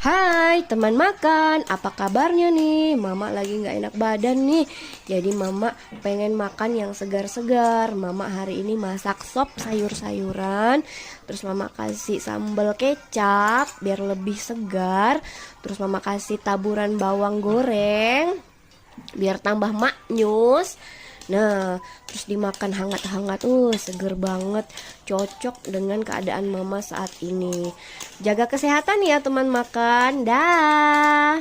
Hai teman makan, apa kabarnya nih? Mama lagi gak enak badan nih. Jadi mama pengen makan yang segar-segar. Mama hari ini masak sop sayur-sayuran. Terus mama kasih sambal kecap biar lebih segar. Terus mama kasih taburan bawang goreng biar tambah maknyus. Nah, terus dimakan hangat-hangat, seger banget, cocok dengan keadaan mama saat ini. Jaga kesehatan ya teman makan, dah.